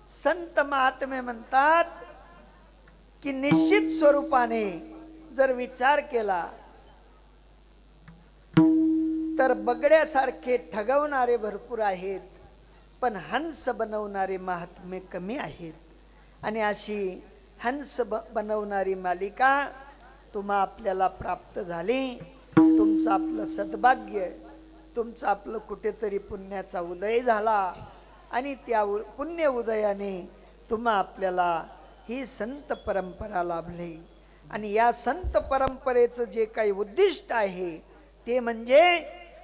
संत महात्मे म्हणतात की निश्चित स्वरूपाने जर विचार केला तर बगड्यासारखे ठगवणारे भरपूर आहेत, पण हंस बनवणारे महात्मे कमी आहेत. आणि अशी हंस बनवणारी मालिका तुम्हा आपल्याला प्राप्त झाली. तुमचं आपलं सद्भाग्य, तुमचं आपलं कुठेतरी पुण्याचा उदय झाला आणि त्या पुण्य उदयाने तुम्हा आपल्याला ही संत परंपरा लाभली. आणि या संत परंपरेचं जे काही उद्दिष्ट आहे ते म्हणजे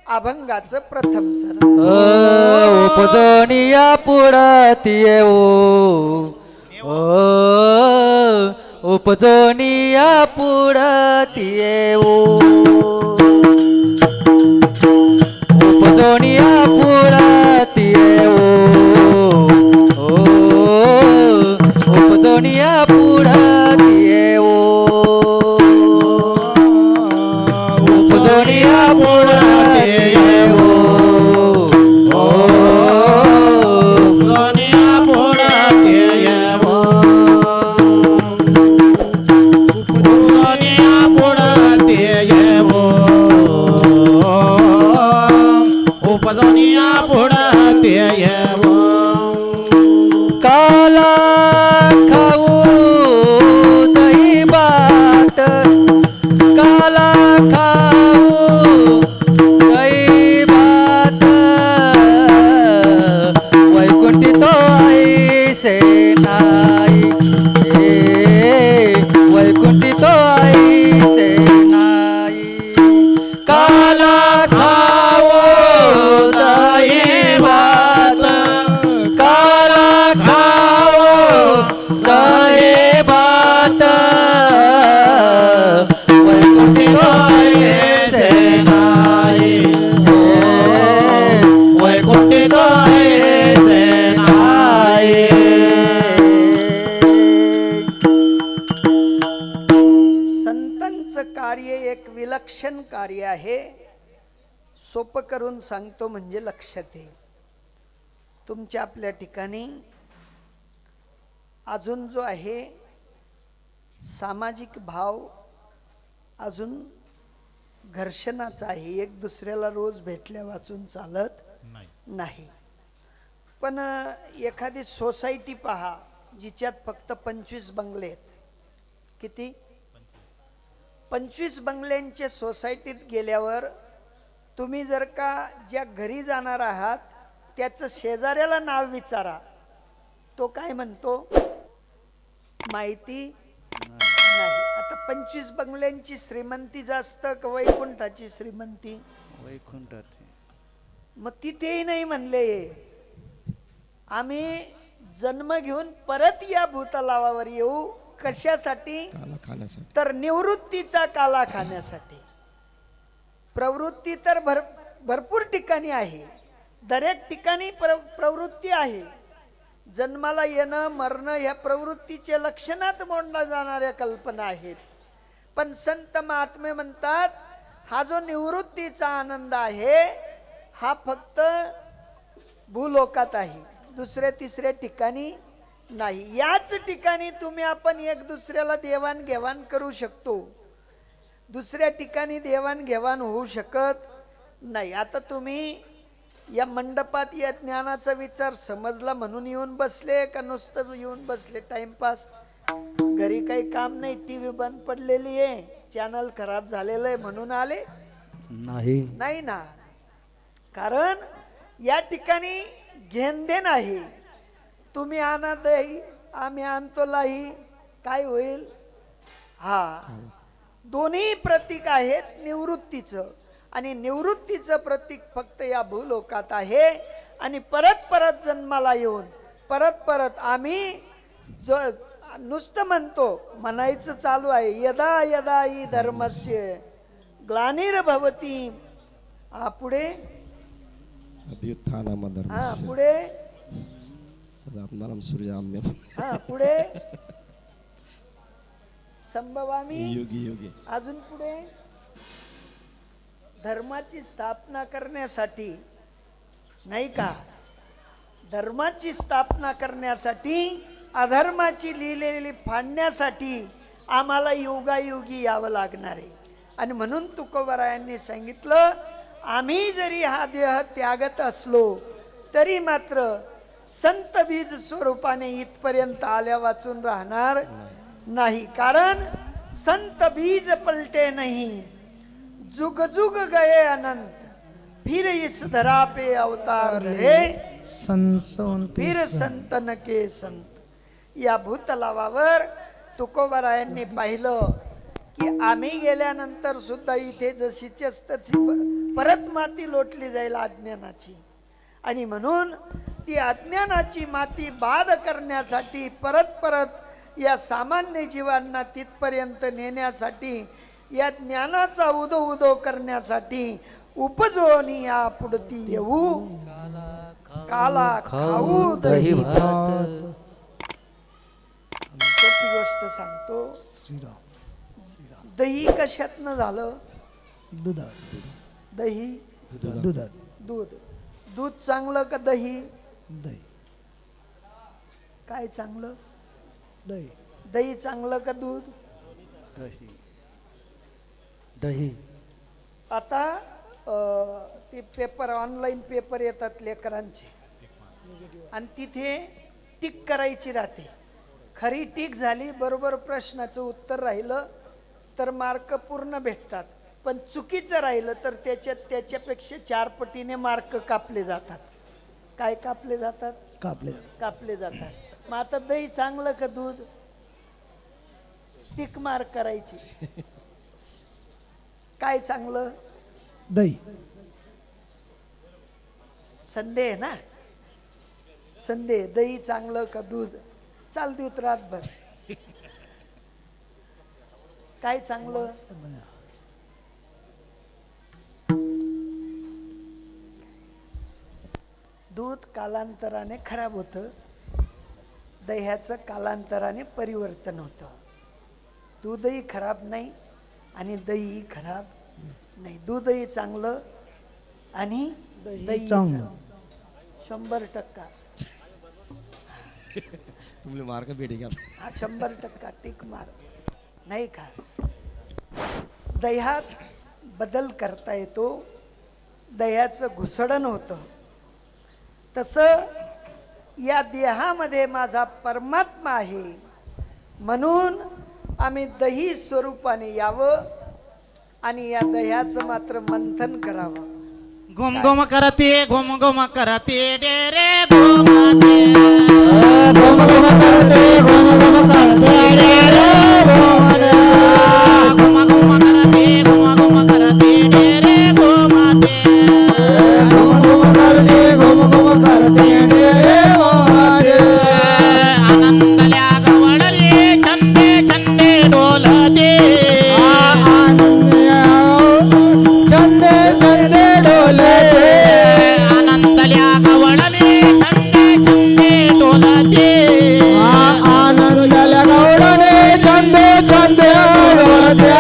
अभंगाचं प्रथम चरण. उपजनिया पुढात येऊ, उपजनिया पुढात येऊ, उपजनिया पुढात येऊ, उपजनिया पुढात येऊ, उपजनिया पुढात येऊ, काला खाऊ दही भात, काला खाऊ दही भात, वैकुंठी तो ऐसे नाही, वैकुंठी तो ऐसे नाही. काला खाऊ दही भात, काला खाओ दही भात, वैकुंठी तो ऐसे नाही, वैकुंठी तो ऐसे नाही. संतांचं कार्य एक विलक्षण कार्य आहे. सोपं करून सांगतो म्हणजे लक्षात येईल. तुमच्या आपल्या ठिकाणी अजून जो आहे सामाजिक भाव अजून घर्षणाचा आहे. एक दुसऱ्याला रोज भेटल्या वाचून चालत नाही. पण एखादी सोसायटी पहा जिच्यात फक्त 25 बंगले आहेत. किती? 25 बंगल्यांच्या सोसायटीत गेल्यावर तुम्ही जर का ज्या घरी जाणार आहात त्याचं शेजाऱ्याला नाव विचारा, तो काय म्हणतो माहिती नाही. आता 25 बंगल्यांची श्रीमंती जास्त का वैकुंठाची श्रीमंती? वैकुंठात. मग तिथेही नाही म्हणले आम्ही जन्म घेऊन परत या भूतलावावर येऊ. कशासाठी? तर निवृत्तीचा काला खाण्यासाठी. प्रवृत्ती तर भरपूर ठिकाणी आहे, दरेक ठिकाणी प्रवृत्ती आहे. जन्माला येणं मरणं ह्या प्रवृत्तीच्या लक्षणात मोडल्या जाणाऱ्या कल्पना आहेत. पण संत महात्मे म्हणतात हा जो निवृत्तीचा आनंद आहे हा फक्त भूलोकात आहे, दुसऱ्या तिसऱ्या ठिकाणी नाही. याच ठिकाणी तुम्ही आपण एक दुसऱ्याला देवाणघेवाण करू शकतो, दुसऱ्या ठिकाणी देवाणघेवाण होऊ शकत नाही. आता तुम्ही या मंडपात या ज्ञानाचा विचार समजला म्हणून येऊन बसले का नुसतं येऊन बसले टाइमपास? घरी काही काम नाही, टीव्ही बंद पडलेली आहे, चॅनल खराब झालेलं आहे म्हणून आले? नाही ना. कारण या ठिकाणी घेणदेण आहे. तुम्ही आणा दही, आम्ही आणतो लाही, काय होईल? हा, दोन्ही प्रतीक आहेत निवृत्तीचं. आणि निवृत्तीचं प्रतीक फक्त या भूलोकात आहे. आणि परत परत जन्माला येऊन परत परत आम्ही जो नुसतं म्हणतो, म्हणायचं चालू आहे, यदा यदा हि धर्मस्य ग्लानिर्भवति. पुढे पुढे पुढे संभवामी योगी योगी. अजून पुढे धर्माची स्थापना करण्यासाठी नाही का धर्माची स्थापना करण्यासाठी, अधर्माची लिहिलेली फाडण्यासाठी आम्हाला युगायुगी यावं लागणार आहे. आणि म्हणून तुकोबारायांनी सांगितलं, आम्ही जरी हा देह त्यागत असलो तरी मात्र संत बीज स्वरूपाने इथपर्यंत आल्या वाचून राहणार नाही. कारण संत बीज पलटे नहीं, जुग जुग गए अनंत, फिर इस धरा पे अवतार धरे, फिर संतन के संत. या भूतलावावर तुकोबारायांनी पाहिलं की आम्ही गेल्यानंतर सुद्धा इथे जशीच्याच तशी परत माती लोटली जाईल अज्ञानाची. आणि म्हणून ती अज्ञानाची माती बाद करण्यासाठी, परत परत या सामान्य जीवांना तिथपर्यंत नेण्यासाठी, या ज्ञानाचा उदो उदो करण्यासाठी उपजोनी या पुढती येऊ, काला खाऊ दही भात. सोपी गोष्ट सांगतो, दही कशातनं झालं? दही दूध. दूध चांगलं का दही? काय चांगलं? दही चांगलं का दूध? दही. आता ते पेपर, ऑनलाईन पेपर येतात लेकरांचे, आणि तिथे टिक करायची राहते. खरी टिक झाली, बरोबर प्रश्नाचं उत्तर राहिलं तर मार्क पूर्ण भेटतात. पण चुकीचं राहिलं तर त्याच्यापेक्षा 4 पटीने मार्क कापले जातात. काय कापले जातात? कापले जातात. मग आता दही चांगलं का दूध? टिक मार्क करायची. काय चांगलं? दही. संदेह ना, संदेह. दही चांगलं का दूध? चाल देऊत रातभर. काय चांगलं? दूध कालांतराने खराब होतं, दह्याचं कालांतराने परिवर्तन होतं. दूधही खराब नाही आणि दही खराब नाही. दूधही चांगलं आणि दही चांगलं. 100% तुम्हाला मार्क भेटेगा. हा 100% टिक मार. नाही का? दह्यात बदल करता येतो, दह्याचं घुसडण होतं. तसं या देहामध्ये माझा परमात्मा आहे, म्हणून आम्ही दही स्वरूपाने यावं आणि या दह्याचं मात्र मंथन करावं. घुम घुम करते, घुम घुम करते डेरे घुमते, घुम घुम करते, घुम घुम करते डेरे घुमते, घुम घुम करते, घुम घुम करते डेरे घुमते, घुम घुम करते, घुम घुम करते डेरे घुमते. आनंदल्या गवळले छंदे छंदे डोलते, चंदे चंदे डोलते, आनंदल्या गवळले छंदे छंदे डोलते, आनंदल्या गौडने चंदे चंदे डोलते.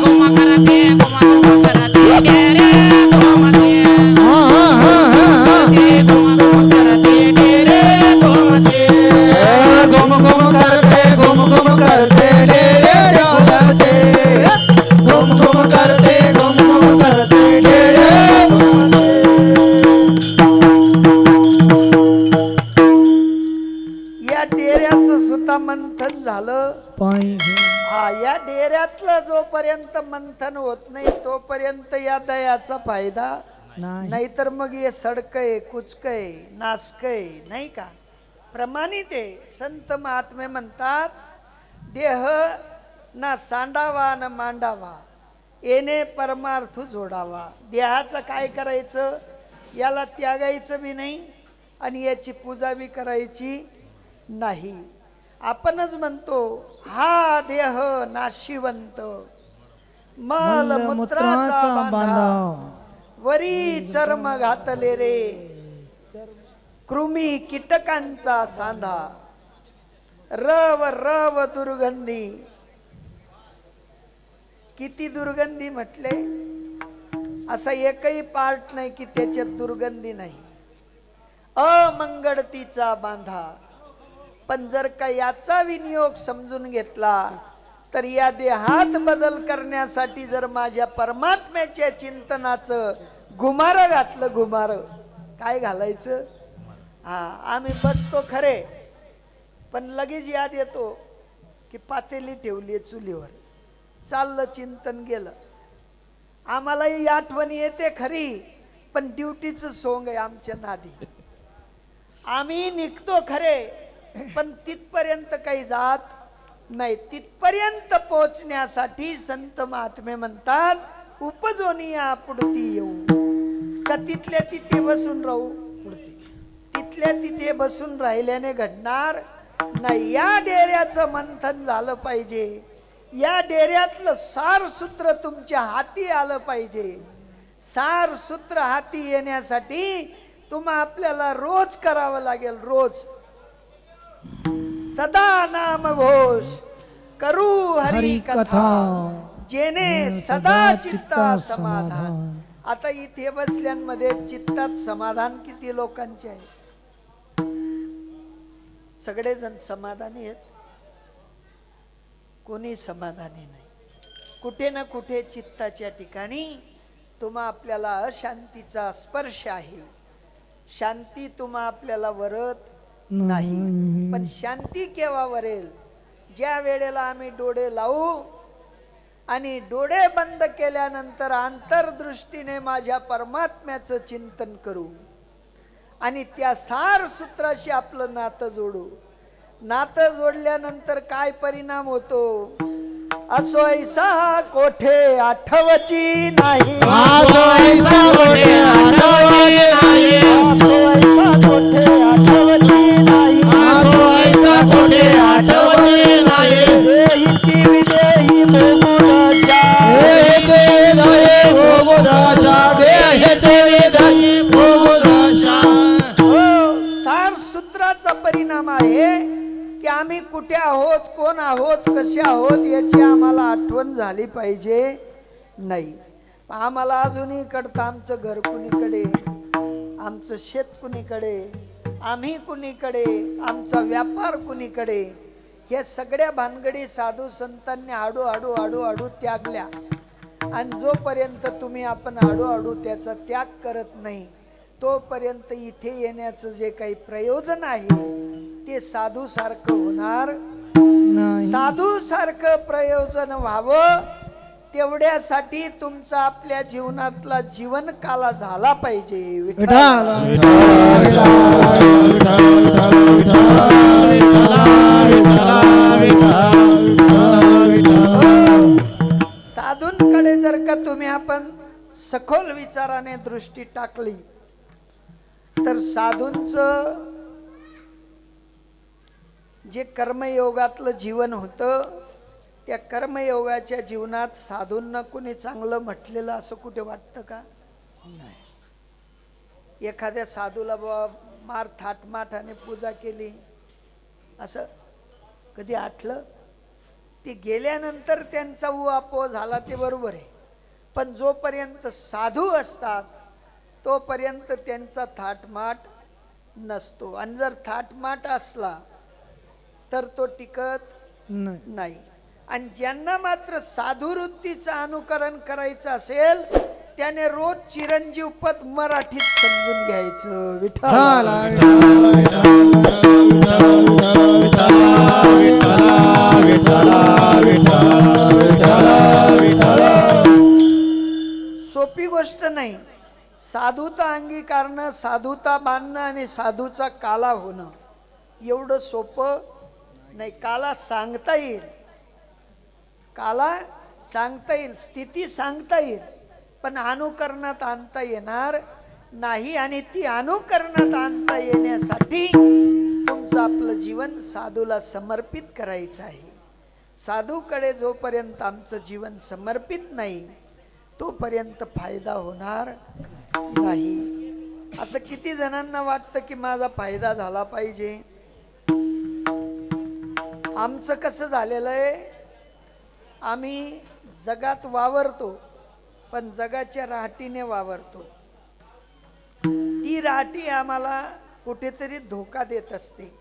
घुम करते, घुम करते डेरे घुमते, घुम करते डेरे घुमते, घुम घुम करते, घुम घुम करते डेरे डोलते, घुम घुम करते, घुम घुम करते डेरे डोलते. या डेऱ्याचं सुद्धा मंथन झालं. हा, या डेऱ्यातलं जोपर्यंत मंथन होत नाही तोपर्यंत या दह्याचा फायदा नाहीतर मग हे सडकय, कुचकय, नासकय, नाही का? प्रमाणित आहे. संत महात्मे म्हणतात, देह ना सांडावा न मांडावा, येणे परमार्थ जोडावा. देहाचं काय करायचं? याला त्यागायचं बी नाही आणि याची पूजा बी करायची नाही. आपणच म्हणतो, हा देह नाशिवंत, मल मूत्राचा बांधा, वरी चर्म घातले रे, कृमी कीटकांचा सांधा, रव रव दुर्गंधी. किती दुर्गंधी म्हटले? असा एकही पार्ट नाही की त्याच्यात दुर्गंधी नाही. अमंगळतीचा बांधा. पण जर का याचा विनियोग समजून घेतला तर या देहात बदल करण्यासाठी जर माझ्या परमात्म्याच्या चिंतनाचं घुमार घातलं, घुमार काय घालायचं? हा, आम्ही बसतो खरे, पण लगेच याद येतो की पातेली ठेवली चुलीवर, चाललं चिंतन गेलं. आम्हालाही आठवण येते खरी, पण ड्युटीचं सोंग आहे आमच्या नादी. आम्ही निघतो खरे, पण तिथपर्यंत काही जात नाही. तिथपर्यंत पोहोचण्यासाठी संत महात्मे म्हणतात, उपजोनी पुढती येऊ. का तिथल्या तिथे बसून राहू? तिथल्या तिथे बसून राहिल्याने घडणार नाही. या डेऱ्याचं मंथन झालं पाहिजे. या डेऱ्यातलं सार सूत्र तुमच्या हाती आलं पाहिजे. सार सूत्र हाती येण्यासाठी आपल्याला रोज करावं लागेल. रोज सदा नाम घोष करू हरी कथा, जेने सदा चित्ता समाधान. आता इथे बसल्यांमध्ये चित्तात समाधान किती लोकांचे आहे? सगळेजण समाधानी आहेत? कोणी समाधानी नाही. कुठे ना कुठे चित्ताच्या ठिकाणी आपल्याला अशांतीचा स्पर्श आहे. शांती आपल्याला वरत नाही. पण शांती केव्हा वरेल? ज्या वेळेला आम्ही डोळे लावू आणि डोळे बंद केल्यानंतर अंतर्दृष्टीने माझ्या परमात्म्याचं चिंतन करू आणि त्या सार सूत्राशी आपलं नातं जोडू. नातं जोडल्यानंतर काय परिणाम होतो? असो ऐसा कोठे आठवची नाही, असो ऐसा कोठे आठवची नाही, असो ऐसा कोठे आठवची नाही, असो ऐसा कोठे आठवची नाही. देहीची विदेही भोगुदशा, देहे भोगुदशा, देहे भोगुदशा. सार सूत्राचा परिणाम आहे की आम्ही कुठे आहोत, कोण आहोत, कसे आहोत याची आम्हाला आठवण झाली पाहिजे. नाही, आम्हाला अजूनही कळतं आमचं घर कुणीकडे, आमचं शेत कुणीकडे, आम्ही कुणीकडे, आमचा व्यापार कुणीकडे. हे सगळ्या भानगडी साधू संतांनी आडू आडू आडू आडू त्यागल्या. आणि जोपर्यंत आपण आडू आडू त्याचा त्याग करत नाही तोपर्यंत इथे येण्याचं जे काही प्रयोजन आहे ते साधू सारखं होणार साधू सारखं प्रयोजन व्हावं तेवढ्यासाठी तुमचा आपल्या जीवनातला जीवन काला झाला पाहिजे. साधूंकडे जर का तुम्ही आपण सखोल विचाराने दृष्टी टाकली तर साधूंचं जे कर्मयोगातलं जीवन होतं त्या कर्मयोगाच्या जीवनात साधूंना कुणी चांगलं म्हटलेलं असं कुठे वाटतं का? नाही. एखाद्या साधूला मार थाटमाटाने पूजा केली असं कधी आठलं? ते गेल्यानंतर त्यांचा उहापोह झाला ते बरोबर आहे, पण जोपर्यंत साधू असतात तोपर्यंत त्यांचा थाटमाट नसतो. आणि जर थाटमाट असला तर तो टिकत नाही. आणि ज्यांना मात्र साधुवृत्तीचं अनुकरण करायचं असेल त्याने रोज चिरंजीव पद मराठीत समजून घ्यायचं. विठ्ठल सोपी गोष्ट नाही. साधुता अंगीकारणं, साधुता बांधणं आणि साधूचा काला होणं एवढं सोपं नाही. काला सांगता येईल, काला सांगता येईल, स्थिती सांगता येईल, पण अनुकरणात आणता येणार नाही. आणि ती अनुकरणात आणता येण्यासाठी तुमचं आपलं जीवन साधूला समर्पित करायचं आहे. साधूकडे जोपर्यंत आमचं जीवन समर्पित नाही तोपर्यंत फायदा होणार नाही. असं किती जणांना वाटतं की माझा फायदा झाला पाहिजे. आमचं कसं झालेलं आहे, आम्ही जगात वावरतो पण जगाच्या राहटीने वावरतो. ती राहटी आम्हाला कुठेतरी धोका देत असते.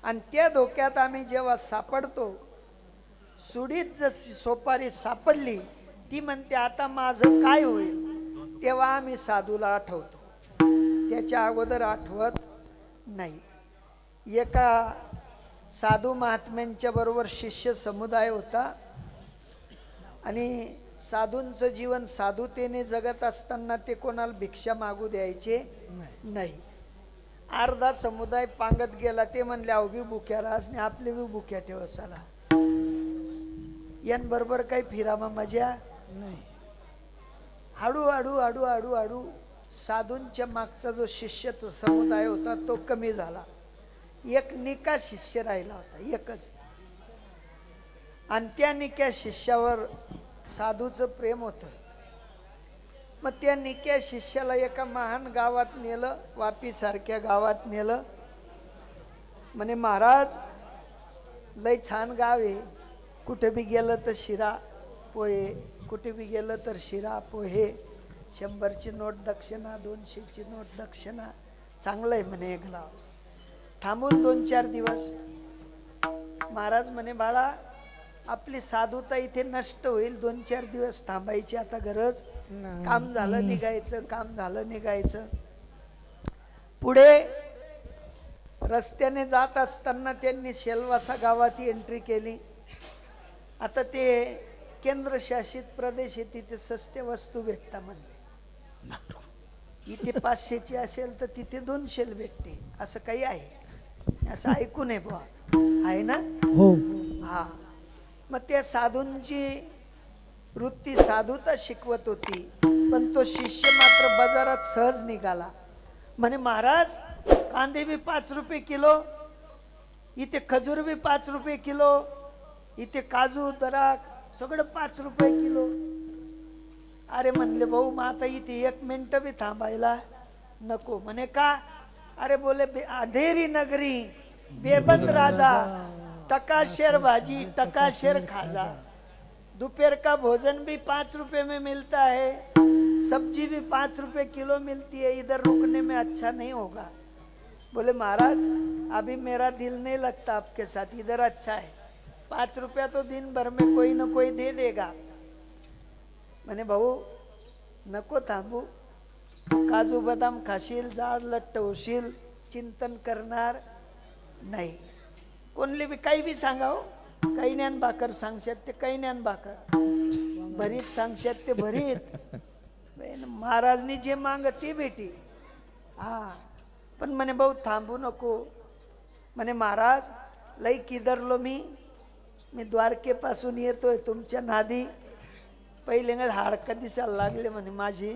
आणि त्या धोक्यात आम्ही जेव्हा सापडतो, सुडीत जशी सोपारी सापडली, ती म्हणते आता माझं काय होईल, तेव्हा आम्ही साधूला आठवतो. त्याच्या अगोदर आठवत नाही. एका साधू महात्म्यांच्या बरोबर शिष्य समुदाय होता आणि साधूंचं जीवन साधुतेने जगत असताना ते कोणाला भिक्षा मागू द्यायचे नाही. अर्धा समुदाय पांगत गेला. ते म्हणले अहो बी भुक्या राहस आणि आपले बी भुक्या ठेव, चला यान बरोबर काही फिरामा मजा नाही. हळूहळू हळूहळू हळू साधूंच्या मागचा जो शिष्य समुदाय होता तो कमी झाला. एक निका शिष्य राहिला होता, एकच. आणि त्या निक्या शिष्यावर साधूचं प्रेम होतं. मग त्या निक्या शिष्याला एका महान गावात नेलं, वापी सारख्या गावात नेलं. म्हणे महाराज लय छान गाव आहे, कुठे बी गेलं तर शिरा पोहे, कुठे बी गेलं तर शिरा पोहे, 100ची नोट दक्षिणा, 200ची नोट दक्षिणा, चांगलं आहे म्हणे एक गाव. थांबून 2-4 दिवस महाराज म्हणे बाळा आपली साधुता इथे नष्ट होईल, 2-4 दिवस थांबायची आता गरज, काम झालं निघायचं, काम झालं निघायचं. पुढे रस्त्याने जात असताना त्यांनी शेलवासा गावात एंट्री केली. आता ते केंद्रशासित प्रदेश आहे, तिथे स्वस्त वस्तू भेटता म्हणले. इथे 500ची असेल तर तिथे 200 भेटते, असं काही आहे, असं ऐकू नये बुवा, आहे ना? हो. हा. मग त्या साधूंची वृत्ती साधुता शिकवत होती, पण तो शिष्य मात्र बाजारात सहज निघाला. म्हणे महाराज कांदे बी 5 रुपये किलो, इथे खजूर बी 5 रुपये किलो, इथे काजू दराक सगळं 5 रुपये किलो. अरे म्हणले भाऊ मग आता इथे 1 मिनिट बी थांबायला नको. म्हणे का? अरे बोले अंधेरी नगरी, बेबंद राजा, टकाशेर भाजी टकाशेर खाजा, दोपहर का भोजन भी 5 रुपए में मिलता है, सब्जी भी 5 रुपए किलो मिलती है, इधर रुकने में अच्छा नहीं होगा. बोले महाराज अभी मेरा दिल नहीं लगता आपके साथ, इधर अच्छा है, 5 रुपया तो दिन भर में कोई ना कोई दे देगा. म्हणे भाऊ नको थांबू, काजू बदाम खाशील, जाड लट्ट होशील, चिंतन करणार नाही. कोणले बी काही बी सांगा हो, काही ज्ञान भाकर सांगशात ते काही ज्ञान भाकर, भरीत सांगशात ते भरीत, महाराजनी जे मांग ते भेटी. हा पण म्हणे भाऊ थांबू नको. म्हणे महाराज लई किदरलो मी द्वारकेपासून येतोय तुमच्या नादी, पहिले हाडकं दिसायला लागले म्हणे माझी,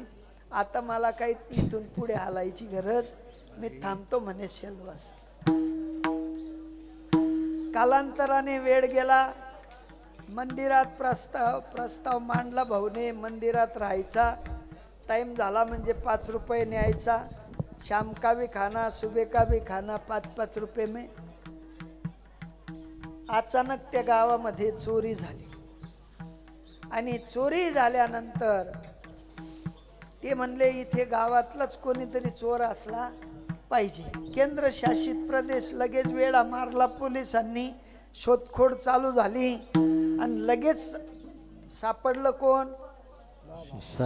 आता मला काही इथून पुढे हालायची गरज, मी थांबतो म्हणे शेलवास. कालांतराने वेळ गेला. मंदिरात प्रस्ताव मांडला भाऊने, मंदिरात राहायचा. टाइम झाला म्हणजे 5 रुपये न्यायचा. शाम का भी खाना, सुबह का भी खाना, 5-5 रुपये में. अचानक त्या गावामध्ये चोरी झाली आणि चोरी झाल्यानंतर ते म्हणले इथे गावातलाच कोणीतरी चोर असला पाहिजे. केंद्रशासित प्रदेश लगेच वेढा मारला पोलिसांनी, शोधखोळ चालू झाली आणि लगेच सापडलं कोण?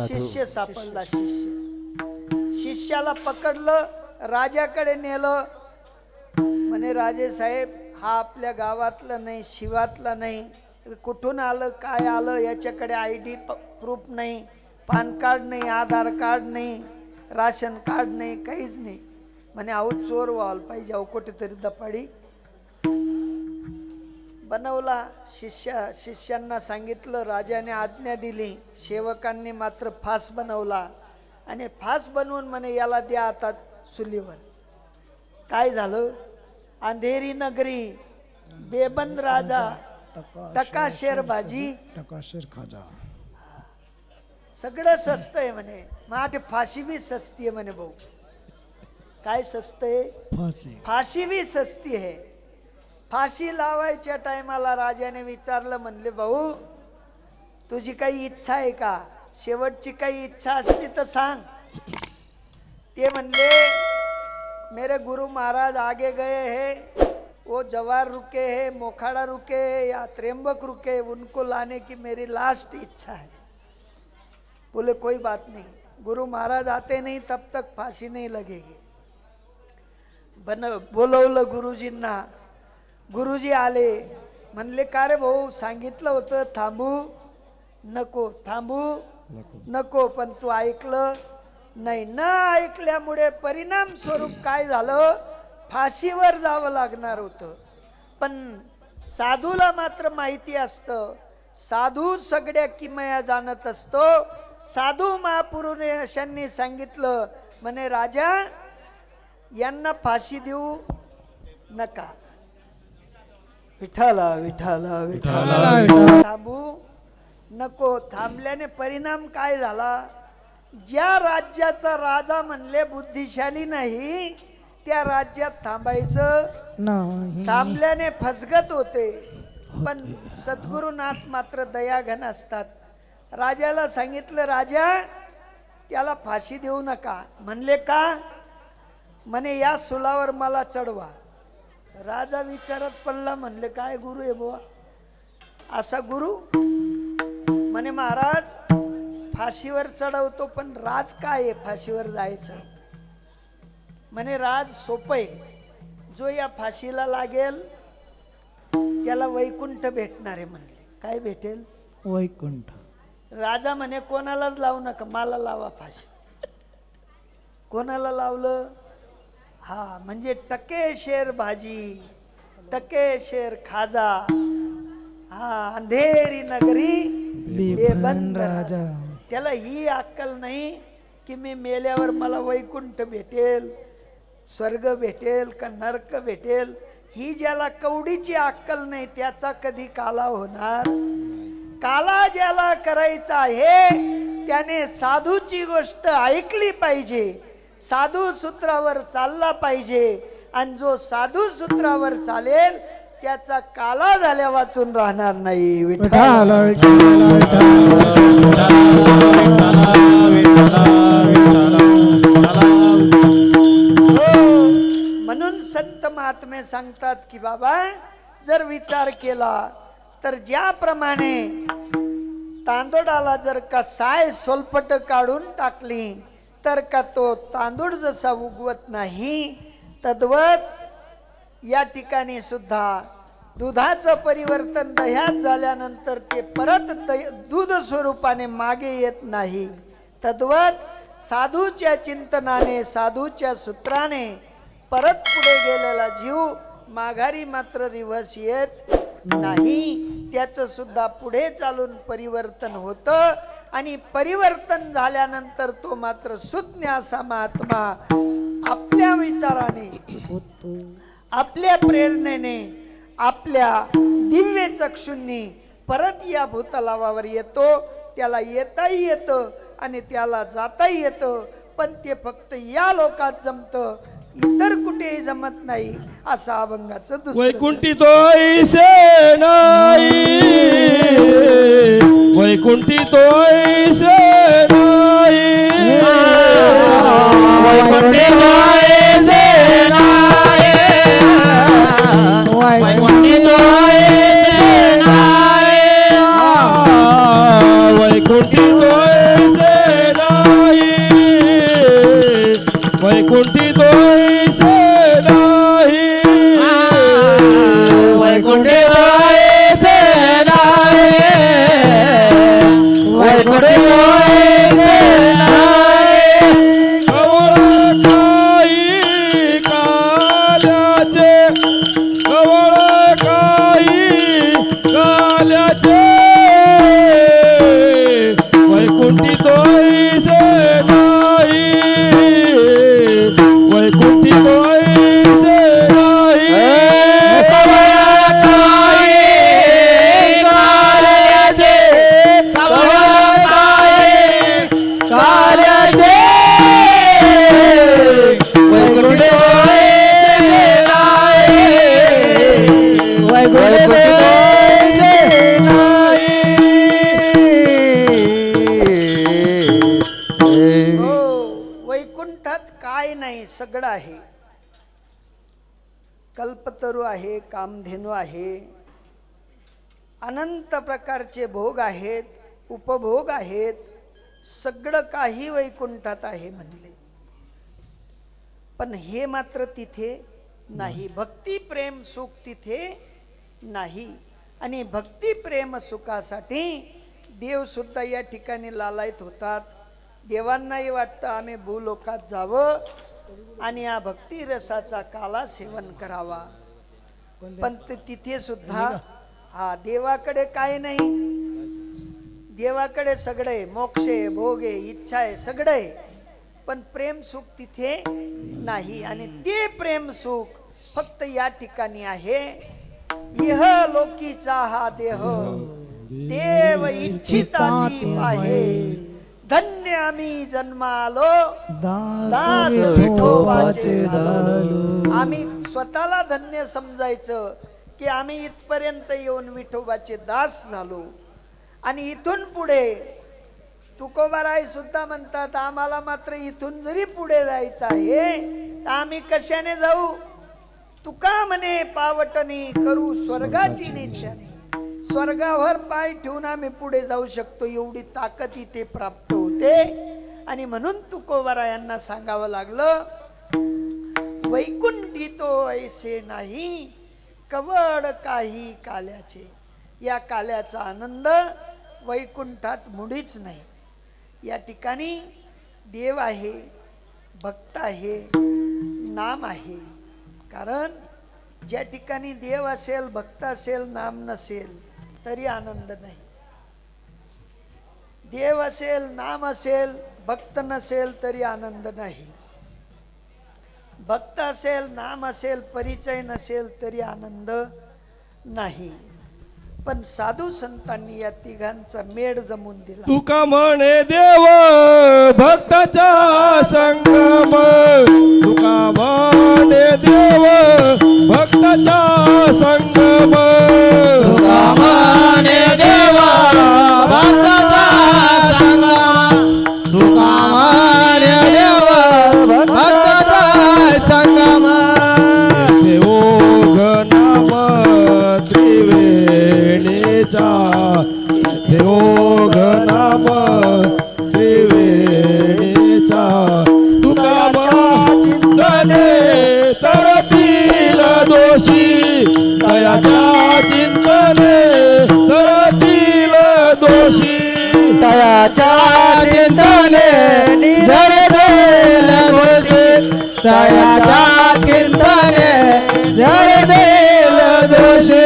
शिष्य सापडला. शिष्याला पकडलं, राजाकडे नेलं. म्हणे राजे साहेब हा आपल्या गावातला नाही, शिवातला नाही, कुठून आलं काय आलं याच्याकडे ID प्रूफ नाही, पॅन कार्ड नाही, आधार कार्ड नाही, राशन कार्ड नाही, काहीच नाही. म्हणे अहो चोर व्हायला पाहिजे, अहो कुठेतरी दपाडी बनवला. शिष्यांना सांगितलं, राजाने आज्ञा दिली, सेवकांनी मात्र फास बनवला आणि फास बनवून म्हणे याला द्या आता चुलीवर. काय झालं? अंधेरी नगरी, बेबंद राजा, टकाशेर भाजी टकाशेर खाजा, सगळं स्वस्त आहे म्हणे. माझी फाशी बी सस्ती आहे म्हणे भाऊ. काय स्वस्त आहे? फाशी बी सस्ती आहे. फाशी लावायच्या टायमाला राजाने विचारलं, म्हणले भाऊ तुझी काही इच्छा आहे का? शेवटची काही इच्छा असली तर सांग. ते म्हणले मेरे गुरु महाराज आगे गए हैं, वो जवार रुके हैं, मोखाड़ा रुके हैं या त्र्यंबक रुके, उनको लाने की मेरी लास्ट इच्छा है। बोले कोई बात नहीं, गुरु महाराज आते नहीं तब तक फाशी नहीं लगेगी। बोलवलं गुरुजींना, गुरुजी आले, म्हणले का रे भाऊ, सांगितलं होतं थांबू नको, थांबू नको, पण तू ऐकलं नाही। न ऐकल्यामुळे परिणाम स्वरूप काय झालं, फाशीवर जावं लागणार होतं। पण साधूला मात्र माहिती असतं, साधू सगळ्या किमया जाणत असतो। साधू महापुरुषांनी सांगितलं, म्हणे राजा यांना फाशी देऊ नका, विठाला विठाला विठाला, थांबू नको। थांबल्याने परिणाम काय झाला, ज्या राज्याचा राजा म्हणले बुद्धिशाली नाही, त्या राज्यात थांबायचं नाही, थांबल्याने फसगत होते। पण सद्गुरुनाथ मात्र दयाघन असतात। राजाला सांगितलं, राजा त्याला फाशी देऊ नका। म्हणले का, म्हणे या सुलावर मला चढवा। राजा विचारत पडला, म्हणले काय गुरु आहे बुवा, असा गुरु? म्हणे महाराज फाशीवर चढवतो, पण राज काय आहे फाशीवर जायचं? म्हणे राज सोपं आहे, जो या फाशीला लागेल त्याला वैकुंठ भेटणार आहे। म्हणले काय भेटेल? वैकुंठ। राजा म्हणे कोणालाच लावू नका, मला लावा फाशी। कोणाला लावलं? हा, म्हणजे टके शेर भाजी, टके शेर खाजा, हा, अंधेरी नगरी बेबंद राजा। त्याला ही अक्कल नाही की मी मेल्यावर मला वैकुंठ भेटेल, स्वर्ग भेटेल का नरक भेटेल, ही ज्याला कवडीची अक्कल नाही त्याचा कधी काला होणार? काला ज्याला करायचा आहे त्याने साधूची गोष्ट ऐकली पाहिजे, साधू सूत्रावर चालला पाहिजे, आणि जो साधू सूत्रावर चालेल त्याचा काला झाल्या वाचून राहणार नाही। विठ्ठल म्हणून संत महात्मे सांगतात की बाबा, जर विचार केला तर ज्याप्रमाणे तांदूळाला जर का साय सोलपट काढून टाकली तर का तो तांदूळ जसा उगवत नाही, तद्वत या ठिकाणी सुद्धा दुधाचं परिवर्तन दह्यात झाल्यानंतर ते परत दूध स्वरूपाने मागे येत नाही, तद्वत साधूच्या चिंतनाने, साधूच्या सूत्राने परत पुढे गेलेला जीव माघारी मात्र रिव्हर्स येत नाही। त्याचं सुद्धा पुढे चालून परिवर्तन होतं, आणि परिवर्तन झाल्यानंतर तो मात्र सुज्ञ असा महात्मा आपल्या विचाराने, आपल्या प्रेरणेने, आपल्या दिव्य चक्षुंनी परत या भूतलावावर येतो। त्याला येताही येतं आणि त्याला जाताही येतं, पण ते फक्त या लोकात जमतं, इतर कुठेही जमत नाही। असं अभंगाचं दुसरं वैकुंठी तो ऐसे नाही, वैकुंठी तो ऐसे नाही, वैकुंठी तो ऐसे नाही, वैकुंठी तो ऐसे नाही, वैकुंठी तो ऐसे नाही, वैकुंठी तो ऐसे नाही, वैकुंठी तो ऐसे नाही, वैकुंठी तो ऐसे नाही, कवळा काय डमरू आहे, कामधेनू आहे, अनंत प्रकारचे भोग आहेत, उपभोग आहेत, सगळं काही वैकुंठात आहे म्हणले. पण हे मात्र तिथे नाही. भक्ती प्रेम सुख तिथे नाही. आणि भक्ती प्रेम सुखासाठी देव सुद्धा या ठिकाणी लालायत होतात. देवांनाही वाटतं आम्ही भूलोकात जावं आणि या भक्ती रसाचा काला सेवन करावा. पण तिथे सुद्धा हा देवाकडे काय नाही. देवाकडे सगळे मोक्षे भोगे इच्छा आहे सगळे, पण प्रेम सुख तिथे नाही. आणि ते प्रेम सुख फक्त या ठिकाणी आहे. इह लोकीचा हा देह देव इच्छिता दीप आहे. धन्य आम्ही जन्मालो दास विठोबाचे झालो. आम्ही स्वतःला धन्य समजायचं की आम्ही इथपर्यंत येऊन विठोबाचे दास झालो. आणि इथून पुढे तुकोबाराय सुद्धा म्हणतात आम्हाला मात्र इथून जरी पुढे जायचं आहे तर आम्ही कशाने जाऊ. तुका म्हणे पावटणी करू स्वर्गाची निशाणी. स्वर्गावर पाय ठेवून आम्ही पुढे जाऊ शकतो एवढी ताकद इथे प्राप्त होते. आणि म्हणून तुकोबारायांना सांगावं लागलं वैकुंठी तो ऐसे नाही कवड काही काल्याचे. या काल्याचा आनंद वैकुंठात मुळीच नाही. या ठिकाणी देव आहे, भक्त आहे, नाम आहे. कारण ज्या ठिकाणी देव असेल, भक्त असेल, नाम नसेल तरी आनंद नाही. देव असेल, नाम असेल, भक्त नसेल तरी आनंद नाही. भक्त असेल, नाम असेल, परिचय नसेल तरी आनंद नाही. पण साधू संतांनी या तिघांचा मेळ जमून दिला. तुका म्हणे देव भक्ताचा संगम. तुका म्हणे देव भक्ताचा संगम. तुका म्हणे देव भक्ताचा संगम. तुका म्हणे देव भक्ताचा संगम. ते ओघ नाम त्रिवेणीचा. ते ओघ नाम त्रिवेणीचा. तुका चिंतने तरतील दोषी. दयाच्या चिंतने तरतील दोषी. तयाच्या चिंतने जळदेल दोषी. तयाच्या चिंतने जळदेल दोषी.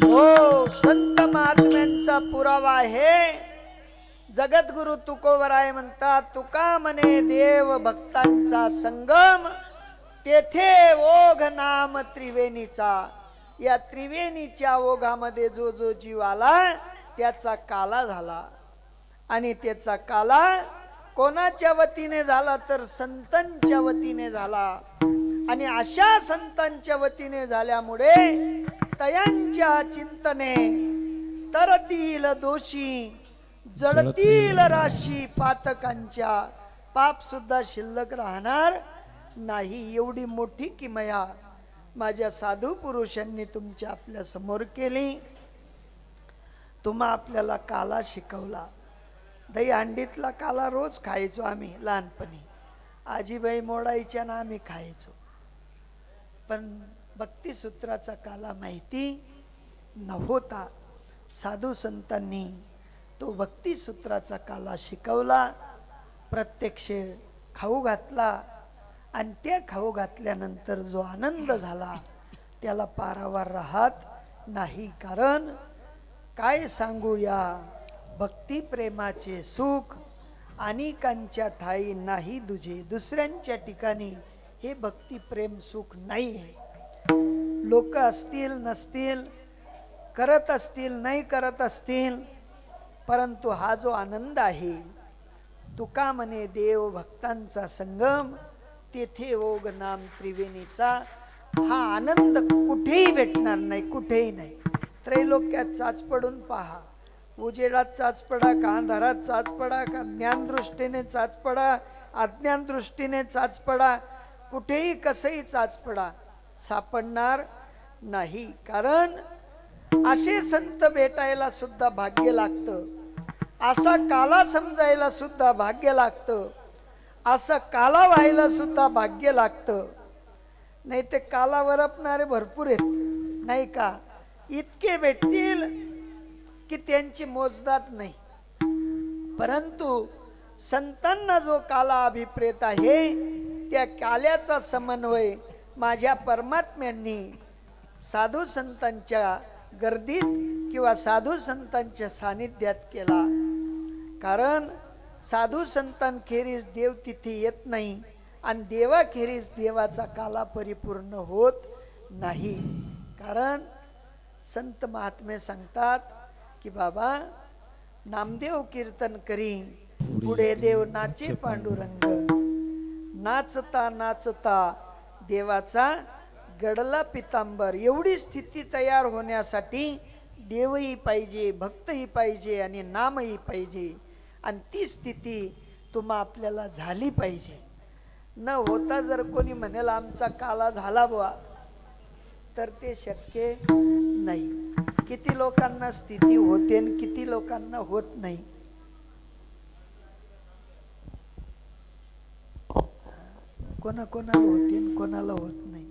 हो संत महात्म्यांचा पुरावा आहे. जगद्गुरु तुकोबराय म्हणतात तुका म्हणे देव भक्तांचा संगम. तेथे ओघ नाम त्रिवेणीचा. या त्रिवेणीच्या ओघामध्ये जो जो जीव आला त्याचा काला झाला. आणि त्याचा काला कोणाच्या वतीने झाला तर संतांच्या वतीने झाला. आणि अशा संतांच्या वतीने झाल्यामुळे तयांच्या चिंतने तरतील दोषी. जळतील राशी पातकांच्या. पाप सुद्धा शिल्लक राहणार नाही. एवढी मोठी किमया माझ्या साधू पुरुषांनी तुमच्या आपल्या समोर केली. तुम्हा आपल्याला काला शिकवला. दही हंडीतला काला रोज खायचो आम्ही लहानपणी. आजीबाई मोडायच्या ना आम्ही खायचो. पण भक्तिसूत्राचा काला माहिती नव्हता. साधू संतांनी तो भक्तिसूत्राचा काला शिकवला. प्रत्यक्ष खाऊ घातला. आणि त्या खाऊ घातल्यानंतर जो आनंद झाला त्याला पारावार राहत नाही. कारण काय सांगू या भक्ती प्रेमाचे सुख. अनेकांच्या ठाई नाही दुजे. दुसऱ्यांच्या ठिकाणी हे भक्ती प्रेम सुख नाही आहे. लोक असतील नसतील, करत असतील नाही करत असतील, परंतु हा जो आनंद आहे तुका म्हणे देव भक्तांचा संगम. तेथे ओघ नाम त्रिवेणीचा. हा आनंद कुठेही भेटणार नाही, कुठेही नाही. त्रैलोक्यात चाच पडून पहा. उजेडात चाच पडा का, अंधारात चाच पडा का, ज्ञान दृष्टीने चाच पडा, अज्ञान दृष्टीने चाच पडा, कुठेही कसंही चाच पडा, सापडणार नाही. कारण असे संत भेटायला सुद्धा भाग्य लागतं, असा काला समजायला सुद्धा भाग्य लागतं, असं काला व्हायला सुद्धा भाग्य लागतं. नाही ते काला वरपणारे भरपूर आहेत नाही का, इतके भेटतील की त्यांची मोजदात नाही. परंतु संतांना जो काला अभिप्रेत आहे त्या काल्याचा समन्वय माझ्या परमात्म्यांनी साधू संतांच्या गर्दीत किंवा साधू संतांच्या सानिध्यात केला. कारण साधू संतांखेरीज देव तिथे येत नाही आणि देवाखेरीज देवाचा काला परिपूर्ण होत नाही. कारण संत महात्मे सांगतात की बाबा नामदेव कीर्तन करी पुढे देव नाचे पांडुरंग, नाचता नाचता देवाचा गडला पितांबर. एवढी स्थिती तयार होण्यासाठी देवही पाहिजे, भक्तही पाहिजे आणि नामही पाहिजे. आणि ती स्थिती तुम्हा आपल्याला झाली पाहिजे. न होता जर कोणी म्हणेल आमचा काला झाला बुवा तर ते शक्य नाही. किती लोकांना स्थिती होते आणि किती लोकांना होत नाही. कोणाकोणाला होते आणि कोणाला होत नाही.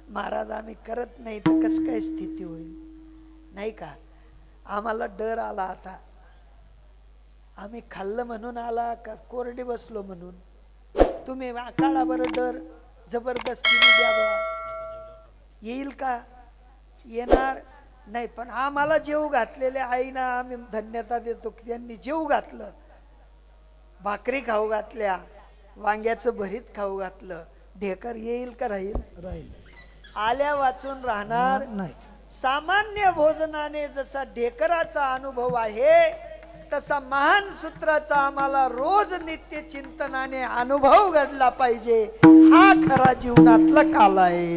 महाराज आम्ही करत नाही तर कसं काय स्थिती होईल नाही का. आम्हाला डर आला आता, आम्ही खाल्लं म्हणून आला का कोरडे बसलो म्हणून. तुम्ही काढा बरं डर, जबरदस्तीने द्या बाबा, येईल का, येणार नाही. पण आम्हाला जेव घातलेले आईना आम्ही धन्यता देतो की त्यांनी जेव घातलं, भाकरी खाऊ घातल्या, वांग्याचं भरीत खाऊ घातलं. ढेकर येईल का राहील, राहील आल्या वाचून राहणार नाही. सामान्य भोजनाने जसा ढेकराचा अनुभव आहे तसा महान सूत्राचा आम्हाला रोज नित्य चिंतनाने अनुभव घडला पाहिजे. हा खरा जीवनातला काल आहे.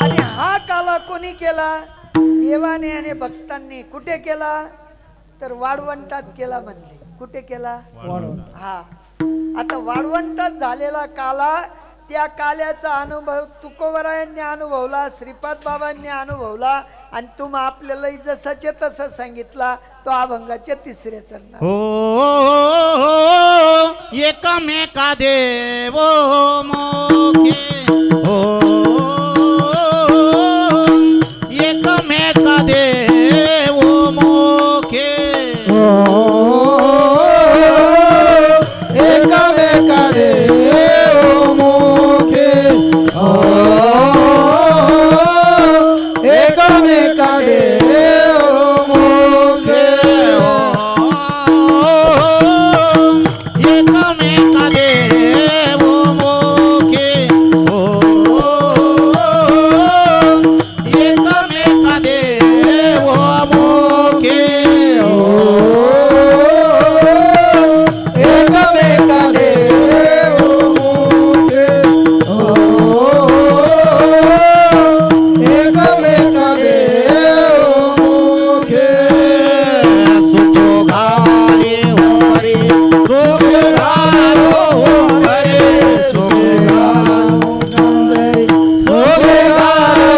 आणि हा काला कोणी केला, देवाने आणि भक्तांनी. कुठे केला तर वाळवंटात केला म्हणले. कुठे केला, हा. आता वाळवंटात झालेला काला, त्या काल्याचा अनुभव तुकोबरायांनी अनुभवला, श्रीपाद बाबांनी अनुभवला आणि तुम्हा आपल्याला जसाचे तसं सांगितला तो अभंगाच्या तिसऱ्या चरणात. एकमेका देव मोखे, एकमेका देव मोखे, एकमेका देव मोखे, एकमेका देव मोखे, एकमेका देव मोखे, एकमेका देव मोखे, एकमेका देव मोखे, एकमेका देव मोखे. सुख घाले हरी, सुख घालो हरे, सुख घालो सुख घालो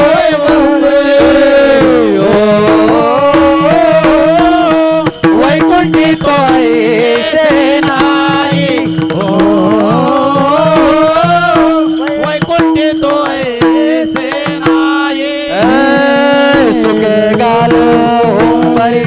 वैकुंठी तोय नाही, वैकुंठी तोय नाही. सुख घालो हरी,